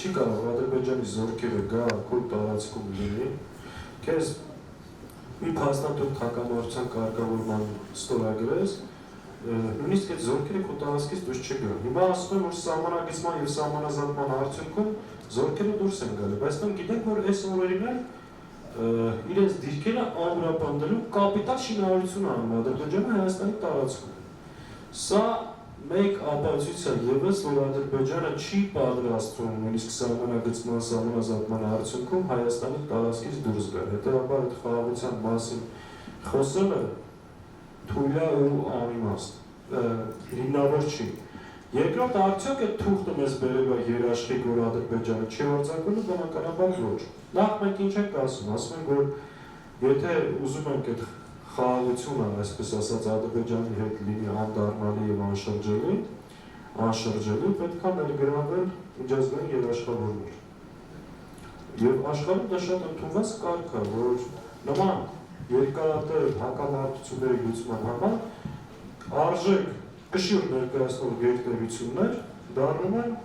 չի կարող Ադրբեջանի զորքերը գա քո տարածքում լինի, քեզ մի փաստաթուղթ հակամարտության կարգավորման ստորագրես, նույնիսկ այդ զորքերը քո տարածքից դուրս չգան։ Հիմա ասում են, որ սահմանագծման եւ սահմանազատման արդյունքում զորքերը դուրս են գալի, բայց մենք գիտենք, որ այս օրերին իրենց դիրքերը ամրապնդելու կապիտալ շինարարություն անում Ադրբեջանը Հայաստանի տարածքում։ Սա մեկ ապացույց է ևս, որ Ադրբեջանը չի պատրաստվում նույնիսկ սահմանագծման սահմանազատման արդյունքում Հայաստանի տարածքից դուրս գալ։ Հետևաբար այդ խաղաղության մասին խոսելը թույլ է ու անիմաստ, հիմնավոր չի։ Երկրորդ արդյոք այդ թուղթը մեզ բերել է երաշխիք, որ Ադրբեջանը չի արձակվելու, բնականաբար ոչ։ Նախ մենք ինչ ենք ասում ենք, որ եթե ուզում ենք այդ խաղաղությունը, այսպես ասած, Ադրբեջանի հետ լինի անդառնալի եւ անշրջելի, պետք է ներգրավել միջազգային երաշխավորներ։ Եվ աշխարհում դա շատ ընդունված կարգ է, որ նման երկարատև հակամարտությունների լուծման համար արժեք կշիռ ներկայացնող գերտերություններ դառնում են